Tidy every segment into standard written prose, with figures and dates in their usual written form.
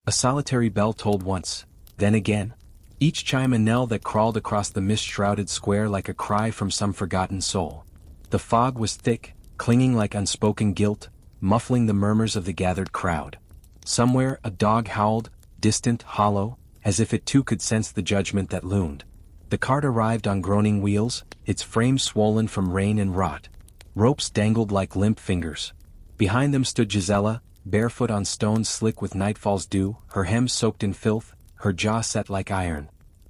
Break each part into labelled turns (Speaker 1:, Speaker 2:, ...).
Speaker 1: A solitary bell tolled once, then again. Each chime a knell that crawled across the mist-shrouded square like a cry from some forgotten soul. The fog was thick, clinging like unspoken guilt, muffling the murmurs of the gathered crowd. Somewhere a dog howled, distant, hollow, as if it too could sense the judgment that loomed. The cart arrived on groaning wheels, its frame swollen from rain and rot. Ropes dangled like limp fingers. Behind them stood Gisela, barefoot on stones slick with nightfall's dew, her hem soaked in filth, her jaw set like iron.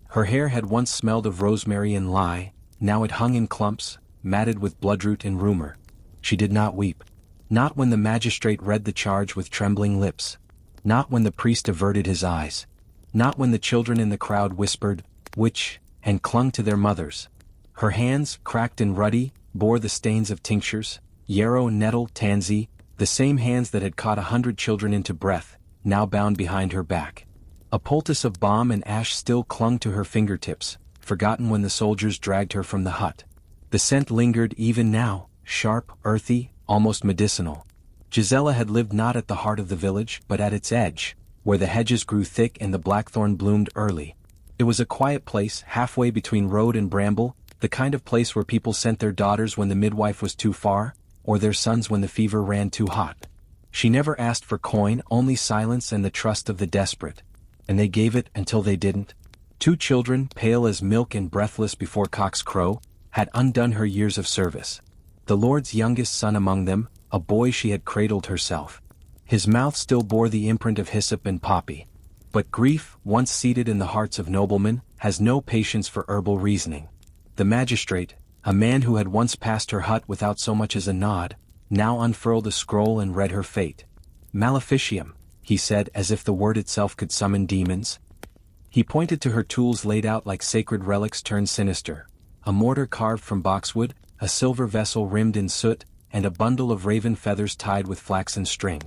Speaker 1: Her hair had once smelled of rosemary and lye, now it hung in clumps, matted with bloodroot and rumor. She did not weep. Not when the magistrate read the charge with trembling lips. Not when the priest averted his eyes. Not when the children in the crowd whispered, "Witch," and clung to their mothers. Her hands, cracked and ruddy, bore the stains of tinctures, yarrow, nettle, tansy, the same hands that had caught 100 children into breath, now bound behind her back. A poultice of balm and ash still clung to her fingertips, forgotten when the soldiers dragged her from the hut. The scent lingered even now, sharp, earthy, almost medicinal. Gisela had lived not at the heart of the village but at its edge, where the hedges grew thick and the blackthorn bloomed early. It was a quiet place halfway between road and bramble, the kind of place where people sent their daughters when the midwife was too far, or their sons when the fever ran too hot. She never asked for coin, only silence and the trust of the desperate. And they gave it until they didn't. 2 children, pale as milk and breathless before cock's crow, had undone her years of service. The Lord's youngest son among them, a boy she had cradled herself. His mouth still bore the imprint of hyssop and poppy. But grief, once seated in the hearts of noblemen, has no patience for herbal reasoning. The magistrate, a man who had once passed her hut without so much as a nod, now unfurled a scroll and read her fate. "Maleficium," he said, as if the word itself could summon demons. He pointed to her tools laid out like sacred relics turned sinister, a mortar carved from boxwood, a silver vessel rimmed in soot, and a bundle of raven feathers tied with flaxen string.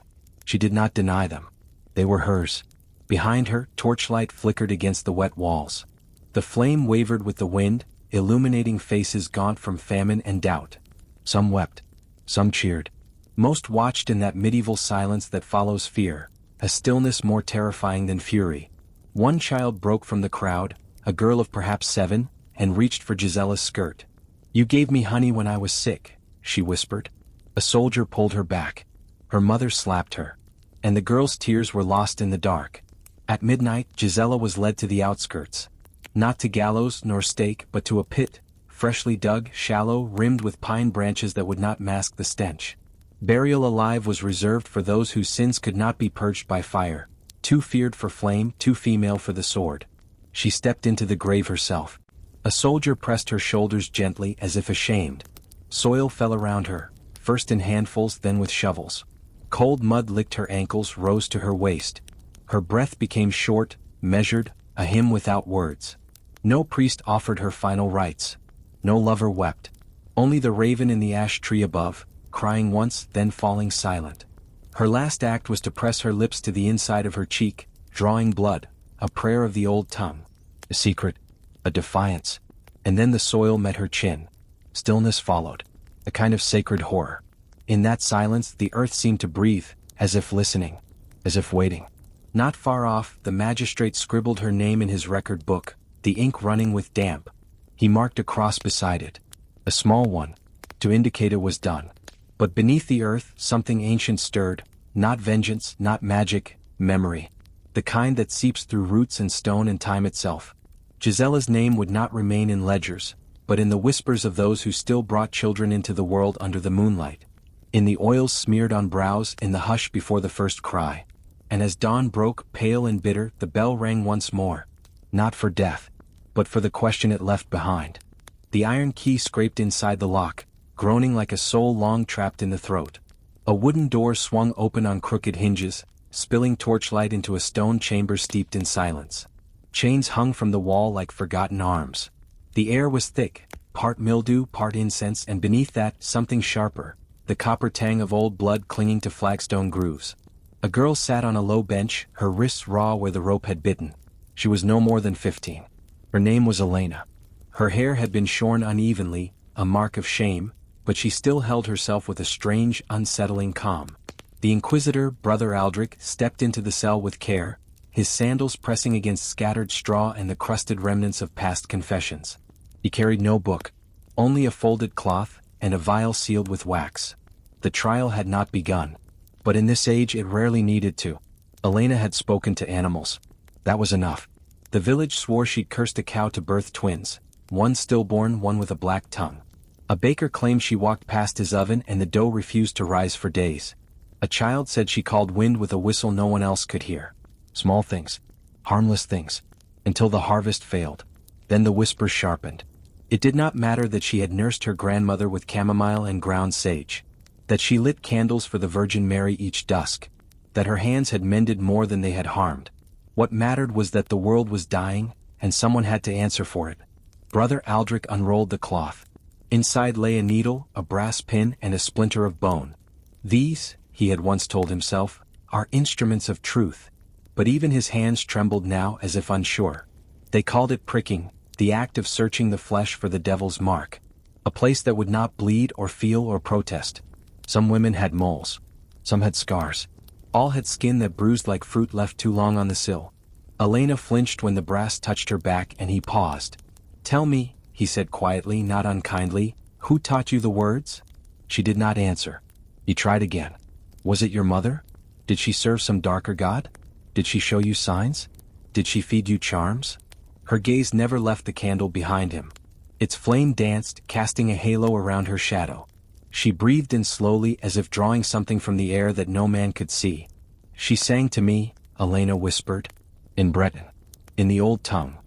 Speaker 1: She did not deny them. They were hers. Behind her, torchlight flickered against the wet walls. The flame wavered with the wind, illuminating faces gaunt from famine and doubt. Some wept. Some cheered. Most watched in that medieval silence that follows fear, a stillness more terrifying than fury. One child broke from the crowd, a girl of perhaps 7, and reached for Gisela's skirt. "You gave me honey when I was sick," she whispered. A soldier pulled her back. Her mother slapped her. And the girl's tears were lost in the dark. At midnight, Gisela was led to the outskirts. Not to gallows nor stake, but to a pit, freshly dug, shallow, rimmed with pine branches that would not mask the stench. Burial alive was reserved for those whose sins could not be purged by fire, too feared for flame, too female for the sword. She stepped into the grave herself. A soldier pressed her shoulders gently as if ashamed. Soil fell around her, first in handfuls then with shovels. Cold mud licked her ankles, rose to her waist. Her breath became short, measured, a hymn without words. No priest offered her final rites. No lover wept. Only the raven in the ash tree above, crying once, then falling silent. Her last act was to press her lips to the inside of her cheek, drawing blood, a prayer of the old tongue. A secret, a defiance. And then the soil met her chin. Stillness followed, a kind of sacred horror. In that silence, the earth seemed to breathe, as if listening, as if waiting. Not far off, the magistrate scribbled her name in his record book, the ink running with damp. He marked a cross beside it. A small one, to indicate it was done. But beneath the earth, something ancient stirred, not vengeance, not magic, memory. The kind that seeps through roots and stone and time itself. Gisela's name would not remain in ledgers, but in the whispers of those who still brought children into the world under the moonlight. In the oils smeared on brows, in the hush before the first cry. And as dawn broke, pale and bitter, the bell rang once more. Not for death, but for the question it left behind. The iron key scraped inside the lock, groaning like a soul long trapped in the throat. A wooden door swung open on crooked hinges, spilling torchlight into a stone chamber steeped in silence. Chains hung from the wall like forgotten arms. The air was thick, part mildew, part incense, and beneath that, something sharper, the copper tang of old blood clinging to flagstone grooves. A girl sat on a low bench, her wrists raw where the rope had bitten. She was no more than 15. Her name was Elena. Her hair had been shorn unevenly, a mark of shame, but she still held herself with a strange, unsettling calm. The inquisitor, Brother Aldrich, stepped into the cell with care, his sandals pressing against scattered straw and the crusted remnants of past confessions. He carried no book, only a folded cloth, and a vial sealed with wax. The trial had not begun. But in this age it rarely needed to. Elena had spoken to animals. That was enough. The village swore she'd cursed a cow to birth twins, one stillborn, one with a black tongue. A baker claimed she walked past his oven and the dough refused to rise for days. A child said she called wind with a whistle no one else could hear. Small things. Harmless things. Until the harvest failed. Then the whispers sharpened. It did not matter that she had nursed her grandmother with chamomile and ground sage. That she lit candles for the Virgin Mary each dusk. That her hands had mended more than they had harmed. What mattered was that the world was dying, and someone had to answer for it. Brother Aldrich unrolled the cloth. Inside lay a needle, a brass pin, and a splinter of bone. These, he had once told himself, are instruments of truth. But even his hands trembled now as if unsure. They called it pricking, the act of searching the flesh for the devil's mark. A place that would not bleed or feel or protest. Some women had moles. Some had scars. All had skin that bruised like fruit left too long on the sill. Elena flinched when the brass touched her back and he paused. "Tell me," he said quietly, not unkindly, "who taught you the words?" She did not answer. He tried again. "Was it your mother? Did she serve some darker god? Did she show you signs? Did she feed you charms?" Her gaze never left the candle behind him. Its flame danced, casting a halo around her shadow. She breathed in slowly as if drawing something from the air that no man could see. "She sang to me," Elena whispered. "In Breton. In the old tongue."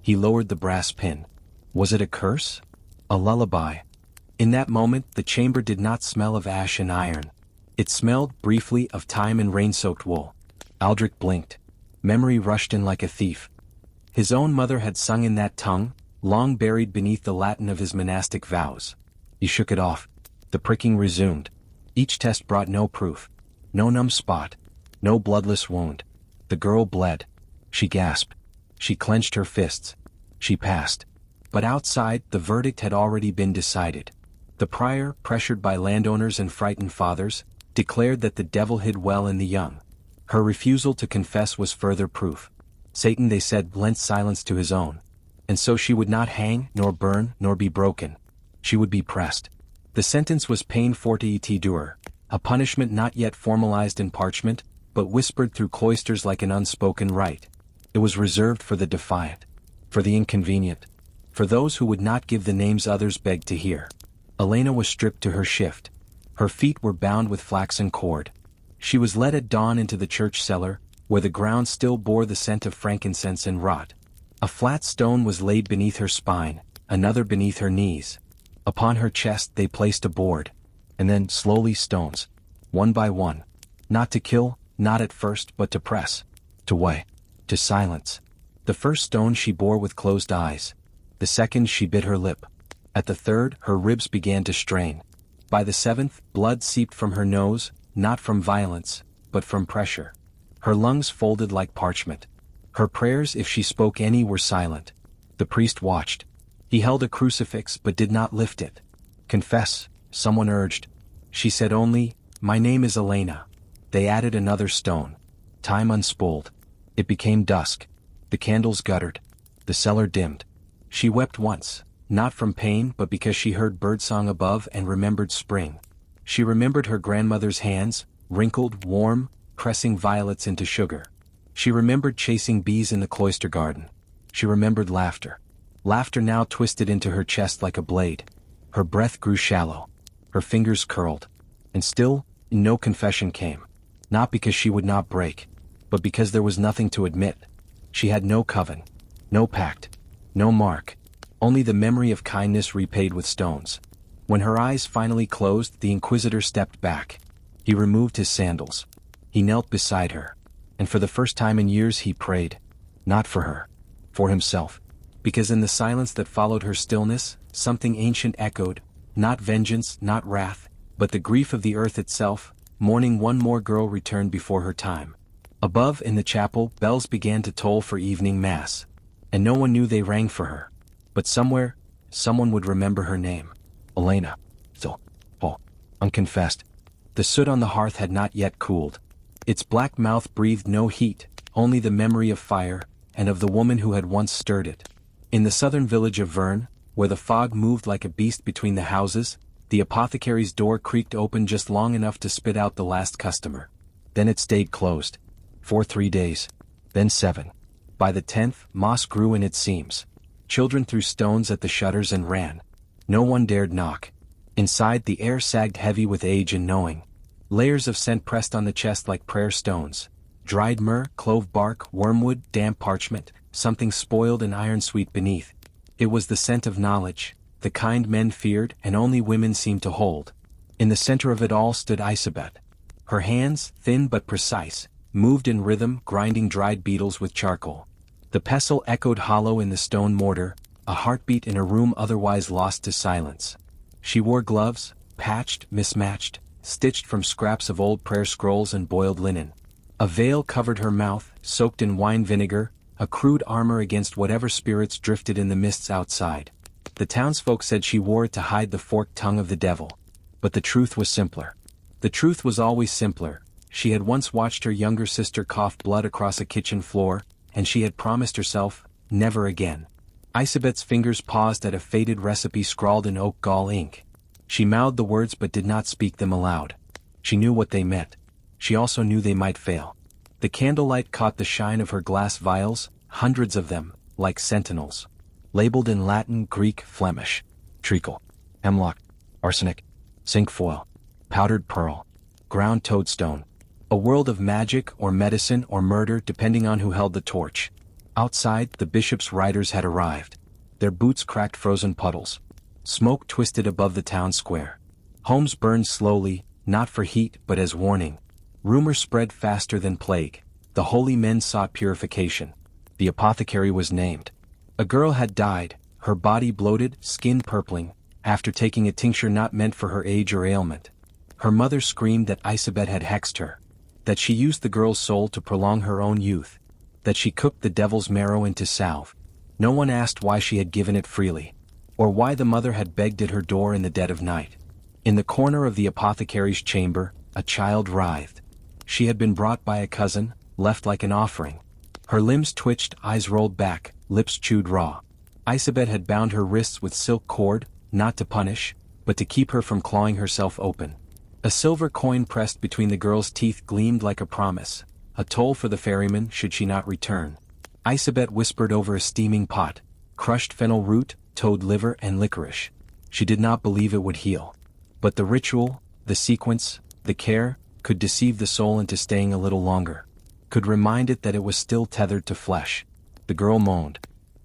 Speaker 1: He lowered the brass pin. Was it a curse? A lullaby? In that moment the chamber did not smell of ash and iron. It smelled, briefly, of time and rain-soaked wool. Aldrich blinked. Memory rushed in like a thief. His own mother had sung in that tongue, long buried beneath the Latin of his monastic vows. He shook it off. The pricking resumed. Each test brought no proof. No numb spot. No bloodless wound. The girl bled. She gasped. She clenched her fists. She passed. But outside, the verdict had already been decided. The prior, pressured by landowners and frightened fathers, declared that the devil hid well in the young. Her refusal to confess was further proof. Satan, they said, lent silence to his own. And so she would not hang, nor burn, nor be broken. She would be pressed. The sentence was peine fortiori dure, a punishment not yet formalized in parchment, but whispered through cloisters like an unspoken rite. It was reserved for the defiant, for the inconvenient, for those who would not give the names others begged to hear. Elena was stripped to her shift. Her feet were bound with flaxen cord. She was led at dawn into the church cellar, where the ground still bore the scent of frankincense and rot. A flat stone was laid beneath her spine, another beneath her knees. Upon her chest they placed a board, and then slowly stones, one by one. Not to kill, not at first, but to press, to weigh, to silence. The first stone she bore with closed eyes. The second she bit her lip. At the third her ribs began to strain. By the seventh, blood seeped from her nose, not from violence, but from pressure. Her lungs folded like parchment. Her prayers, if she spoke any, were silent. The priest watched. He held a crucifix but did not lift it. "Confess," someone urged. She said only, "My name is Elena." They added another stone. Time unspooled. It became dusk. The candles guttered. The cellar dimmed. She wept once, not from pain but because she heard birdsong above and remembered spring. She remembered her grandmother's hands, wrinkled, warm, pressing violets into sugar. She remembered chasing bees in the cloister garden. She remembered laughter. Laughter now twisted into her chest like a blade. Her breath grew shallow. Her fingers curled. And still, no confession came. Not because she would not break, but because there was nothing to admit. She had no coven, no pact, no mark, only the memory of kindness repaid with stones. When her eyes finally closed, the inquisitor stepped back. He removed his sandals. He knelt beside her. And for the first time in years he prayed. Not for her. For himself. Because in the silence that followed her stillness, something ancient echoed, not vengeance, not wrath, but the grief of the earth itself, mourning one more girl returned before her time. Above, in the chapel, bells began to toll for evening mass. And no one knew they rang for her. But somewhere, someone would remember her name. Elena. Still. Unconfessed. The soot on the hearth had not yet cooled. Its black mouth breathed no heat, only the memory of fire, and of the woman who had once stirred it. In the southern village of Verne, where the fog moved like a beast between the houses, the apothecary's door creaked open just long enough to spit out the last customer. Then it stayed closed. For 3 days. Then 7. By the 10th, moss grew in its seams. Children threw stones at the shutters and ran. No one dared knock. Inside, the air sagged heavy with age and knowing. Layers of scent pressed on the chest like prayer stones. Dried myrrh, clove bark, wormwood, damp parchment, something spoiled and iron-sweet beneath. It was the scent of knowledge, the kind men feared and only women seemed to hold. In the center of it all stood Isabet. Her hands, thin but precise, moved in rhythm, grinding dried beetles with charcoal. The pestle echoed hollow in the stone mortar, a heartbeat in a room otherwise lost to silence. She wore gloves, patched, mismatched, stitched from scraps of old prayer scrolls and boiled linen. A veil covered her mouth, soaked in wine vinegar, a crude armor against whatever spirits drifted in the mists outside. The townsfolk said she wore it to hide the forked tongue of the devil. But the truth was simpler. The truth was always simpler. She had once watched her younger sister cough blood across a kitchen floor, and she had promised herself, never again. Isabet's fingers paused at a faded recipe scrawled in oak gall ink. She mouthed the words but did not speak them aloud. She knew what they meant. She also knew they might fail. The candlelight caught the shine of her glass vials, hundreds of them, like sentinels. Labeled in Latin, Greek, Flemish. Treacle. Hemlock. Arsenic. Cinquefoil. Powdered pearl. Ground toadstone. A world of magic or medicine or murder depending on who held the torch. Outside, the bishop's riders had arrived. Their boots cracked frozen puddles. Smoke twisted above the town square. Homes burned slowly, not for heat but as warning. Rumor spread faster than plague. The holy men sought purification. The apothecary was named. A girl had died, her body bloated, skin purpling, after taking a tincture not meant for her age or ailment. Her mother screamed that Isabet had hexed her. That she used the girl's soul to prolong her own youth. That she cooked the devil's marrow into salve. No one asked why she had given it freely. Or why the mother had begged at her door in the dead of night. In the corner of the apothecary's chamber, a child writhed. She had been brought by a cousin, left like an offering. Her limbs twitched, eyes rolled back, lips chewed raw. Isabet had bound her wrists with silk cord, not to punish, but to keep her from clawing herself open. A silver coin pressed between the girl's teeth gleamed like a promise, a toll for the ferryman should she not return. Isabet whispered over a steaming pot, crushed fennel root, toad liver and licorice. She did not believe it would heal. But the ritual, the sequence, the care, could deceive the soul into staying a little longer. Could remind it that it was still tethered to flesh. The girl moaned.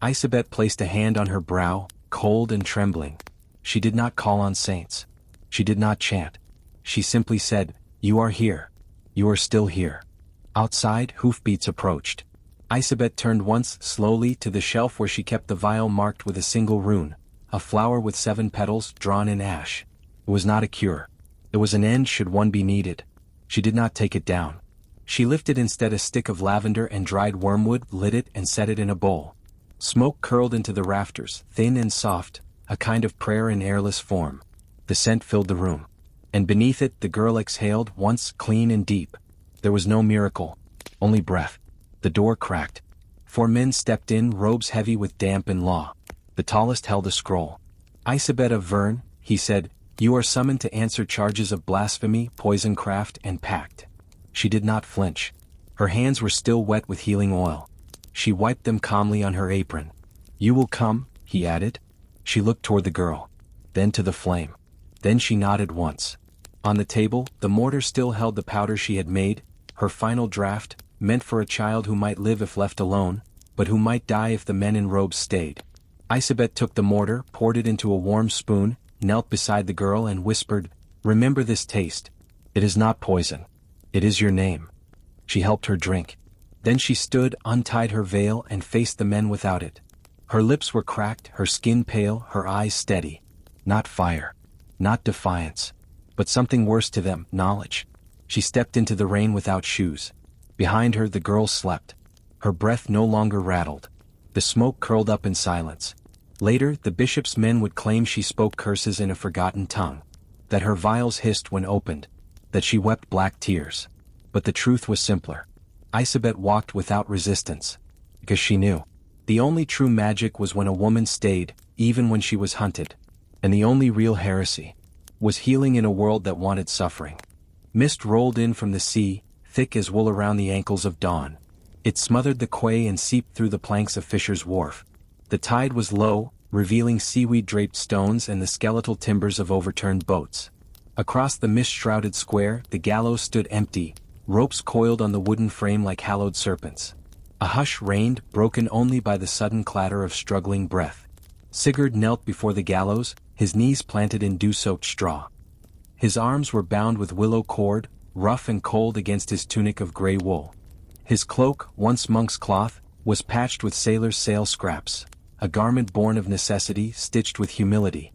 Speaker 1: Isabet placed a hand on her brow, cold and trembling. She did not call on saints. She did not chant. She simply said, "You are here. You are still here." Outside, hoofbeats approached. Isabet turned once, slowly, to the shelf where she kept the vial marked with a single rune, a flower with 7 petals drawn in ash. It was not a cure. It was an end should one be needed. She did not take it down. She lifted instead a stick of lavender and dried wormwood, lit it and set it in a bowl. Smoke curled into the rafters, thin and soft, a kind of prayer in airless form. The scent filled the room. And beneath it the girl exhaled once, clean and deep. There was no miracle, only breath. The door cracked. 4 men stepped in, robes heavy with damp and law. The tallest held a scroll. "Isabet of Verne," he said, "you are summoned to answer charges of blasphemy, poisoncraft, and pact." She did not flinch. Her hands were still wet with healing oil. She wiped them calmly on her apron. "You will come," he added. She looked toward the girl. Then to the flame. Then she nodded once. On the table, the mortar still held the powder she had made, her final draft, meant for a child who might live if left alone, but who might die if the men in robes stayed. Isabet took the mortar, poured it into a warm spoon, knelt beside the girl and whispered, "Remember this taste. It is not poison. It is your name." She helped her drink. Then she stood, untied her veil and faced the men without it. Her lips were cracked, her skin pale, her eyes steady. Not fire. Not defiance. But something worse to them, knowledge. She stepped into the rain without shoes. Behind her the girl slept. Her breath no longer rattled. The smoke curled up in silence. Later, the bishop's men would claim she spoke curses in a forgotten tongue. That her vials hissed when opened. That she wept black tears. But the truth was simpler. Isabet walked without resistance. Because she knew. The only true magic was when a woman stayed, even when she was hunted. And the only real heresy was healing in a world that wanted suffering. Mist rolled in from the sea, thick as wool around the ankles of dawn. It smothered the quay and seeped through the planks of Fisher's Wharf. The tide was low, revealing seaweed-draped stones and the skeletal timbers of overturned boats. Across the mist-shrouded square, the gallows stood empty, ropes coiled on the wooden frame like hallowed serpents. A hush reigned, broken only by the sudden clatter of struggling breath. Sigurd knelt before the gallows, his knees planted in dew-soaked straw. His arms were bound with willow cord, rough and cold against his tunic of grey wool. His cloak, once monk's cloth, was patched with sailor's sail scraps, a garment born of necessity stitched with humility.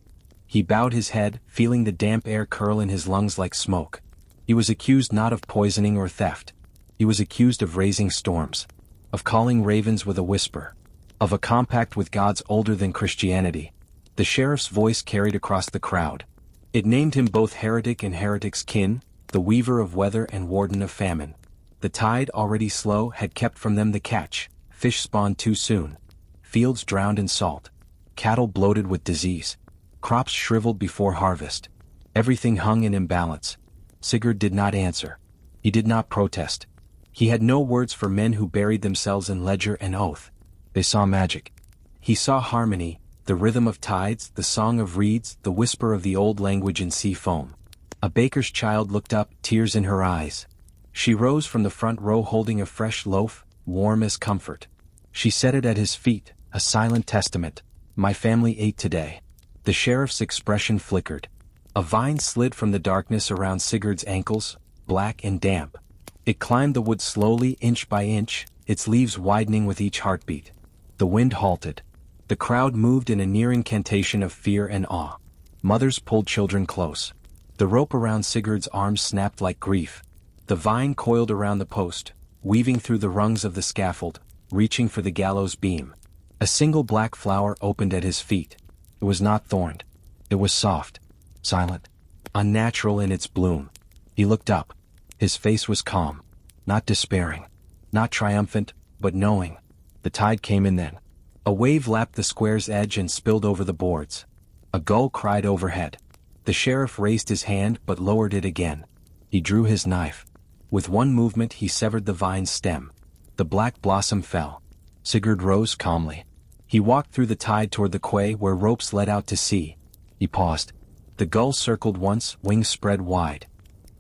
Speaker 1: He bowed his head, feeling the damp air curl in his lungs like smoke. He was accused not of poisoning or theft. He was accused of raising storms, of calling ravens with a whisper, of a compact with gods older than Christianity. The sheriff's voice carried across the crowd. It named him both heretic and heretic's kin, the weaver of weather and warden of famine. The tide, already slow, had kept from them the catch. Fish spawned too soon. Fields drowned in salt. Cattle bloated with disease. Crops shriveled before harvest. Everything hung in imbalance. Sigurd did not answer. He did not protest. He had no words for men who buried themselves in ledger and oath. They saw magic. He saw harmony, the rhythm of tides, the song of reeds, the whisper of the old language in sea foam. A baker's child looked up, tears in her eyes. She rose from the front row holding a fresh loaf, warm as comfort. She set it at his feet, a silent testament. My family ate today. The sheriff's expression flickered. A vine slid from the darkness around Sigurd's ankles, black and damp. It climbed the wood slowly, inch by inch, its leaves widening with each heartbeat. The wind halted. The crowd moved in a near incantation of fear and awe. Mothers pulled children close. The rope around Sigurd's arms snapped like grief. The vine coiled around the post, weaving through the rungs of the scaffold, reaching for the gallows beam. A single black flower opened at his feet. It was not thorned. It was soft, silent, unnatural in its bloom. He looked up. His face was calm, not despairing, not triumphant, but knowing. The tide came in then. A wave lapped the square's edge and spilled over the boards. A gull cried overhead. The sheriff raised his hand but lowered it again. He drew his knife. With one movement he severed the vine's stem. The black blossom fell. Sigurd rose calmly. He walked through the tide toward the quay where ropes led out to sea. He paused. The gull circled once, wings spread wide.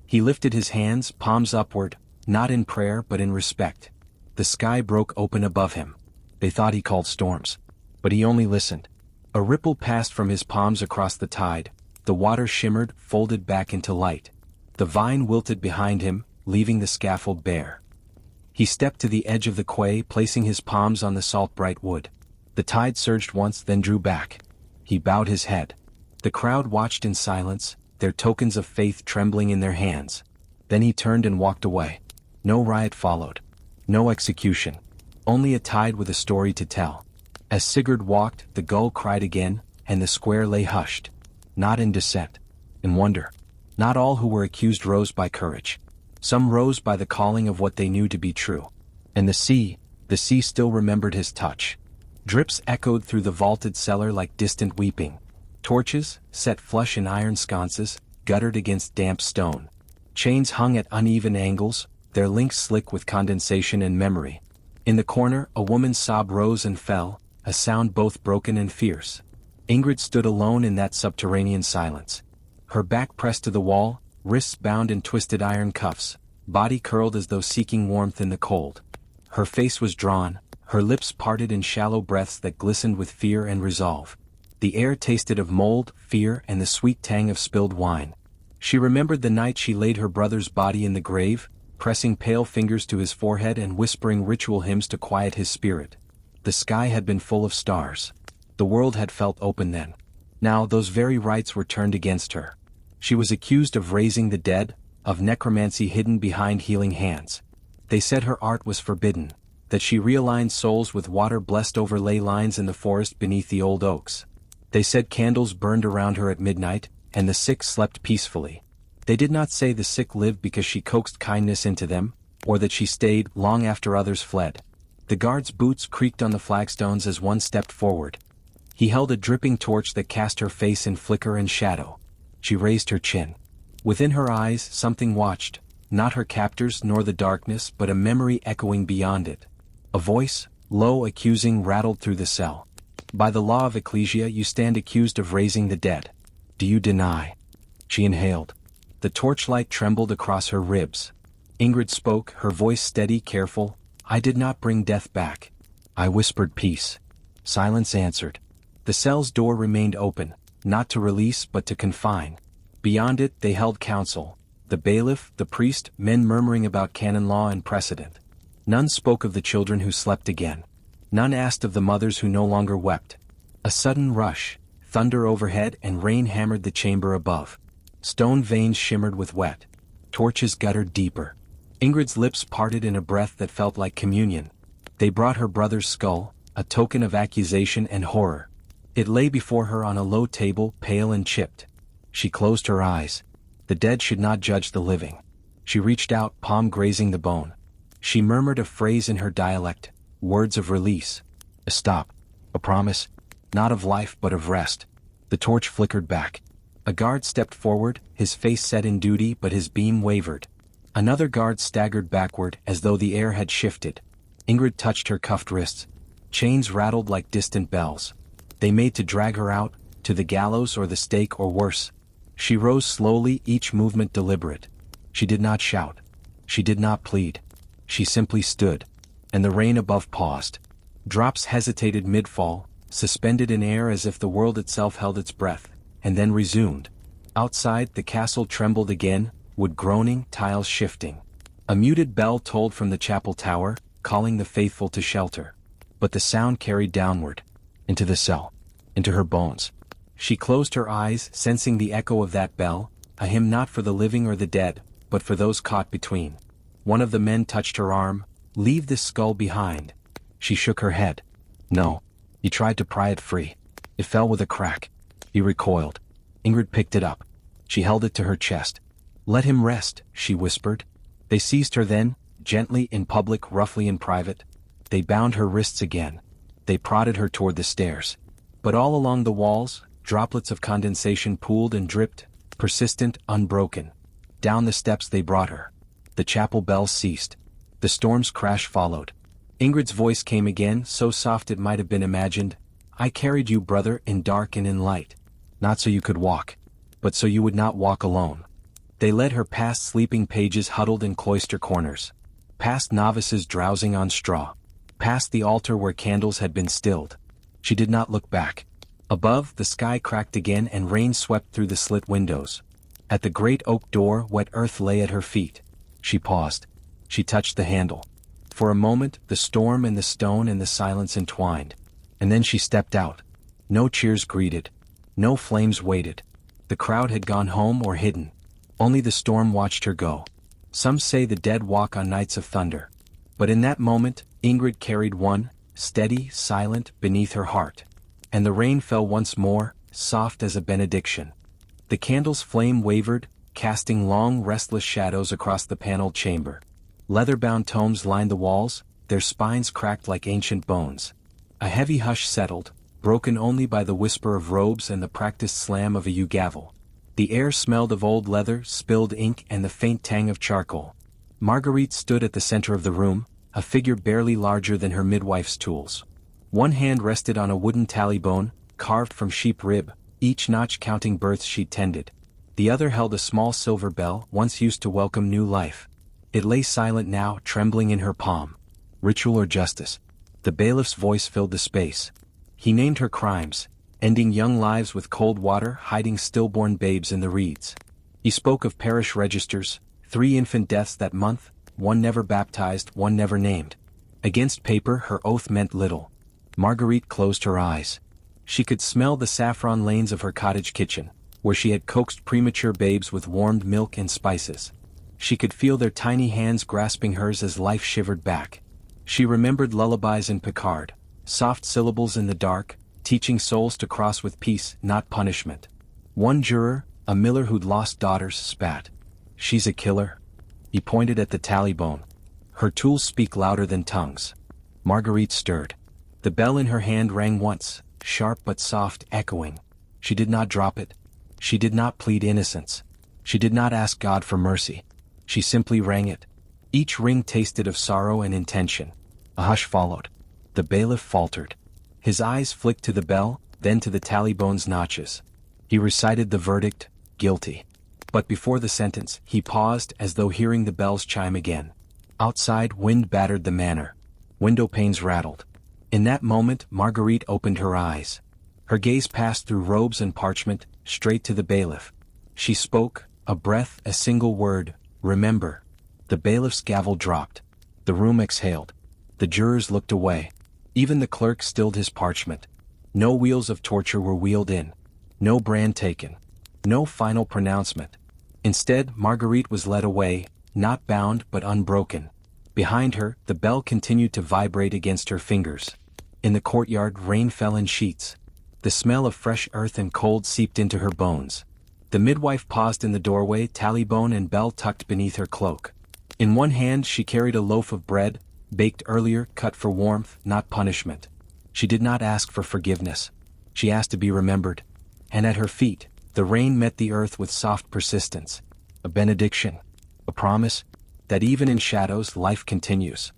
Speaker 1: He lifted his hands, palms upward, not in prayer but in respect. The sky broke open above him. They thought he called storms. But he only listened. A ripple passed from his palms across the tide. The water shimmered, folded back into light. The vine wilted behind him, leaving the scaffold bare. He stepped to the edge of the quay, placing his palms on the salt-bright wood. The tide surged once, then drew back. He bowed his head. The crowd watched in silence, their tokens of faith trembling in their hands. Then he turned and walked away. No riot followed. No execution. Only a tide with a story to tell. As Sigurd walked, the gull cried again, and the square lay hushed. Not in dissent. In wonder. Not all who were accused rose by courage. Some rose by the calling of what they knew to be true. And the sea still remembered his touch. Drips echoed through the vaulted cellar like distant weeping. Torches, set flush in iron sconces, guttered against damp stone. Chains hung at uneven angles, their links slick with condensation and memory. In the corner, a woman's sob rose and fell, a sound both broken and fierce. Ingrid stood alone in that subterranean silence. Her back pressed to the wall, wrists bound in twisted iron cuffs, body curled as though seeking warmth in the cold. Her face was drawn, her lips parted in shallow breaths that glistened with fear and resolve. The air tasted of mold, fear, and the sweet tang of spilled wine. She remembered the night she laid her brother's body in the grave, pressing pale fingers to his forehead and whispering ritual hymns to quiet his spirit. The sky had been full of stars. The world had felt open then. Now those very rites were turned against her. She was accused of raising the dead, of necromancy hidden behind healing hands. They said her art was forbidden, that she realigned souls with water-blessed overlay lines in the forest beneath the old oaks. They said candles burned around her at midnight, and the sick slept peacefully. They did not say the sick lived because she coaxed kindness into them, or that she stayed long after others fled. The guard's boots creaked on the flagstones as one stepped forward. He held a dripping torch that cast her face in flicker and shadow. She raised her chin. Within her eyes something watched, not her captors nor the darkness but a memory echoing beyond it. A voice, low accusing, rattled through the cell. "By the law of Ecclesia you stand accused of raising the dead. Do you deny?" She inhaled. The torchlight trembled across her ribs. Ingrid spoke, her voice steady, careful. "I did not bring death back. I whispered peace." Silence answered. The cell's door remained open, not to release but to confine. Beyond it they held council. The bailiff, the priest, men murmuring about canon law and precedent. None spoke of the children who slept again. None asked of the mothers who no longer wept. A sudden rush, thunder overhead and rain hammered the chamber above. Stone veins shimmered with wet. Torches guttered deeper. Ingrid's lips parted in a breath that felt like communion. They brought her brother's skull, a token of accusation and horror. It lay before her on a low table, pale and chipped. She closed her eyes. The dead should not judge the living. She reached out, palm grazing the bone. She murmured a phrase in her dialect, words of release. A stop. A promise. Not of life but of rest. The torch flickered back. A guard stepped forward, his face set in duty but his beam wavered. Another guard staggered backward as though the air had shifted. Ingrid touched her cuffed wrists. Chains rattled like distant bells. They made to drag her out, to the gallows or the stake or worse. She rose slowly, each movement deliberate. She did not shout. She did not plead. She simply stood. And the rain above paused. Drops hesitated mid-fall, suspended in air as if the world itself held its breath, and then resumed. Outside, the castle trembled again, wood groaning, tiles shifting. A muted bell tolled from the chapel tower, calling the faithful to shelter. But the sound carried downward. Into the cell. Into her bones. She closed her eyes, sensing the echo of that bell, a hymn not for the living or the dead, but for those caught between. One of the men touched her arm. "Leave this skull behind." She shook her head. "No." He tried to pry it free. It fell with a crack. He recoiled. Ingrid picked it up. She held it to her chest. "Let him rest," she whispered. They seized her then, gently in public, roughly in private. They bound her wrists again. They prodded her toward the stairs. But all along the walls, droplets of condensation pooled and dripped, persistent, unbroken. Down the steps they brought her. The chapel bells ceased. The storm's crash followed. Ingrid's voice came again, so soft it might have been imagined. "I carried you, brother, in dark and in light. Not so you could walk, but so you would not walk alone." They led her past sleeping pages huddled in cloister corners. Past novices drowsing on straw. Past the altar where candles had been stilled. She did not look back. Above, the sky cracked again and rain swept through the slit windows. At the great oak door, wet earth lay at her feet. She paused. She touched the handle. For a moment, the storm and the stone and the silence entwined. And then she stepped out. No cheers greeted. No flames waited. The crowd had gone home or hidden. Only the storm watched her go. Some say the dead walk on nights of thunder. But in that moment, Ingrid carried one, steady, silent, beneath her heart. And the rain fell once more, soft as a benediction. The candle's flame wavered, casting long, restless shadows across the paneled chamber. Leather-bound tomes lined the walls, their spines cracked like ancient bones. A heavy hush settled, broken only by the whisper of robes and the practiced slam of a gavel. The air smelled of old leather, spilled ink and the faint tang of charcoal. Marguerite stood at the center of the room, a figure barely larger than her midwife's tools. One hand rested on a wooden tallybone, carved from sheep rib, each notch counting births she tended. The other held a small silver bell, once used to welcome new life. It lay silent now, trembling in her palm. Ritual or justice? The bailiff's voice filled the space. He named her crimes, ending young lives with cold water, hiding stillborn babes in the reeds. He spoke of parish registers, 3 infant deaths that month, one never baptized, one never named. Against paper, her oath meant little. Marguerite closed her eyes. She could smell the saffron lanes of her cottage kitchen, where she had coaxed premature babes with warmed milk and spices. She could feel their tiny hands grasping hers as life shivered back. She remembered lullabies in Picard, soft syllables in the dark, teaching souls to cross with peace, not punishment. One juror, a miller who'd lost daughters, spat. "She's a killer." He pointed at the tallybone. Her tools speak louder than tongues. Marguerite stirred. The bell in her hand rang once, sharp but soft, echoing. She did not drop it. She did not plead innocence. She did not ask God for mercy. She simply rang it. Each ring tasted of sorrow and intention. A hush followed. The bailiff faltered. His eyes flicked to the bell, then to the tallybone's notches. He recited the verdict, guilty. But before the sentence, he paused as though hearing the bells chime again. Outside, wind battered the manor. Window panes rattled. In that moment, Marguerite opened her eyes. Her gaze passed through robes and parchment, straight to the bailiff. She spoke, a breath, a single word, remember. The bailiff's gavel dropped. The room exhaled. The jurors looked away. Even the clerk stilled his parchment. No wheels of torture were wheeled in. No brand taken. No final pronouncement. Instead, Marguerite was led away, not bound but unbroken. Behind her, the bell continued to vibrate against her fingers. In the courtyard, rain fell in sheets. The smell of fresh earth and cold seeped into her bones. The midwife paused in the doorway, tallybone and bell tucked beneath her cloak. In one hand she carried a loaf of bread, baked earlier, cut for warmth, not punishment. She did not ask for forgiveness. She asked to be remembered. And at her feet, the rain met the earth with soft persistence. A benediction. A promise that even in shadows life continues.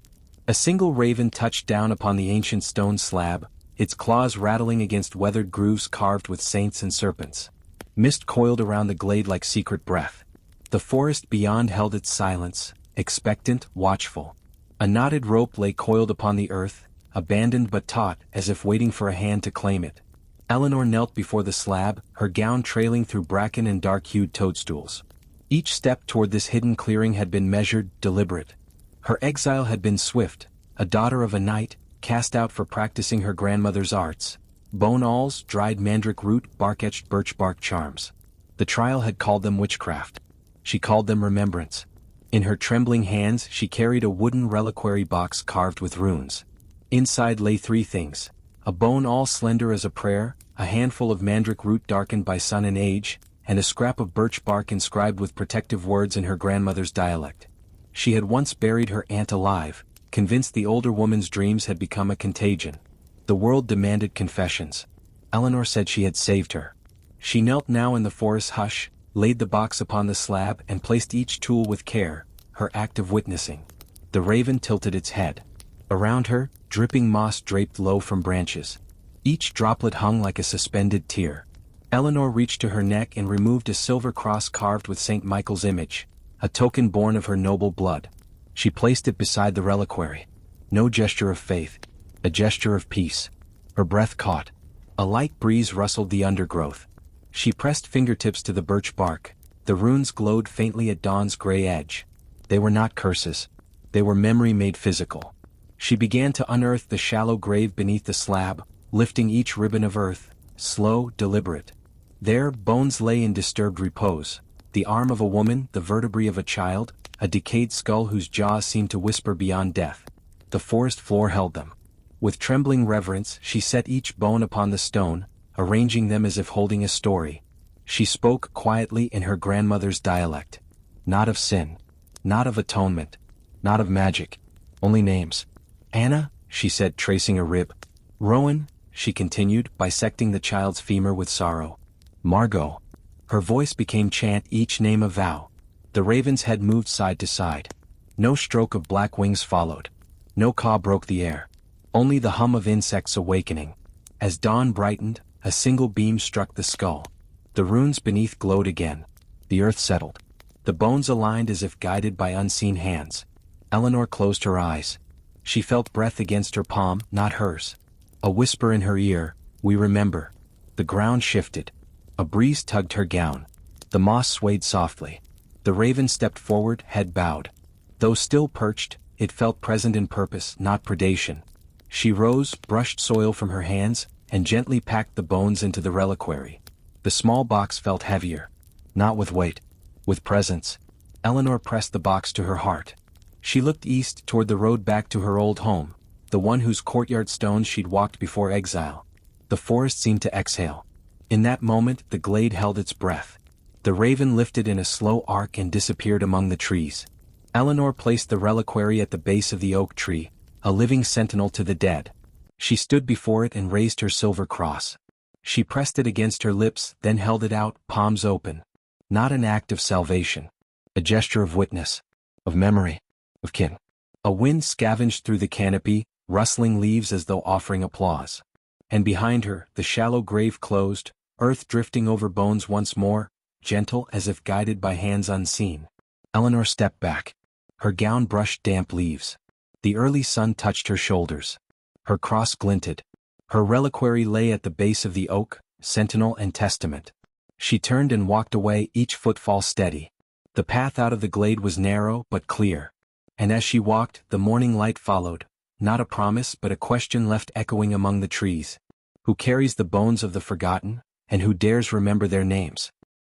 Speaker 1: A single raven touched down upon the ancient stone slab, its claws rattling against weathered grooves carved with saints and serpents. Mist coiled around the glade like secret breath. The forest beyond held its silence, expectant, watchful. A knotted rope lay coiled upon the earth, abandoned but taut, as if waiting for a hand to claim it. Eleanor knelt before the slab, her gown trailing through bracken and dark-hued toadstools. Each step toward this hidden clearing had been measured, deliberate. Her exile had been swift, a daughter of a knight, cast out for practicing her grandmother's arts. Bone awls, dried mandrake root, bark-etched birch bark charms. The trial had called them witchcraft. She called them remembrance. In her trembling hands she carried a wooden reliquary box carved with runes. Inside lay three things: a bone all slender as a prayer, a handful of mandrake root darkened by sun and age, and a scrap of birch bark inscribed with protective words in her grandmother's dialect. She had once buried her aunt alive, convinced the older woman's dreams had become a contagion. The world demanded confessions. Eleanor said she had saved her. She knelt now in the forest's hush, laid the box upon the slab and placed each tool with care, her act of witnessing. The raven tilted its head. Around her, dripping moss draped low from branches. Each droplet hung like a suspended tear. Eleanor reached to her neck and removed a silver cross carved with St. Michael's image, a token born of her noble blood. She placed it beside the reliquary. No gesture of faith, a gesture of peace. Her breath caught. A light breeze rustled the undergrowth. She pressed fingertips to the birch bark. The runes glowed faintly at dawn's gray edge. They were not curses. They were memory made physical. She began to unearth the shallow grave beneath the slab, lifting each ribbon of earth, slow, deliberate. There, bones lay in disturbed repose. The arm of a woman, the vertebrae of a child, a decayed skull whose jaws seemed to whisper beyond death. The forest floor held them. With trembling reverence, she set each bone upon the stone, arranging them as if holding a story. She spoke quietly in her grandmother's dialect. Not of sin. Not of atonement. Not of magic. Only names. Anna, she said, tracing a rib. Rowan, she continued, bisecting the child's femur with sorrow. Margot. Her voice became chant, each name a vow. The raven's head moved side to side. No stroke of black wings followed. No caw broke the air. Only the hum of insects awakening. As dawn brightened, a single beam struck the skull. The runes beneath glowed again. The earth settled. The bones aligned as if guided by unseen hands. Eleanor closed her eyes. She felt breath against her palm, not hers. A whisper in her ear, "We remember." The ground shifted. A breeze tugged her gown. The moss swayed softly. The raven stepped forward, head bowed. Though still perched, it felt present in purpose, not predation. She rose, brushed soil from her hands, and gently packed the bones into the reliquary. The small box felt heavier. Not with weight. With presence. Eleanor pressed the box to her heart. She looked east toward the road back to her old home, the one whose courtyard stones she'd walked before exile. The forest seemed to exhale. In that moment, the glade held its breath. The raven lifted in a slow arc and disappeared among the trees. Eleanor placed the reliquary at the base of the oak tree, a living sentinel to the dead. She stood before it and raised her silver cross. She pressed it against her lips, then held it out, palms open. Not an act of salvation. A gesture of witness, of memory, of kin. A wind scavenged through the canopy, rustling leaves as though offering applause. And behind her, the shallow grave closed, earth drifting over bones once more, gentle as if guided by hands unseen. Eleanor stepped back. Her gown brushed damp leaves. The early sun touched her shoulders. Her cross glinted. Her reliquary lay at the base of the oak, sentinel and testament. She turned and walked away, each footfall steady. The path out of the glade was narrow but clear. And as she walked, the morning light followed, not a promise but a question left echoing among the trees. Who carries the bones of the forgotten, and who dares remember their names?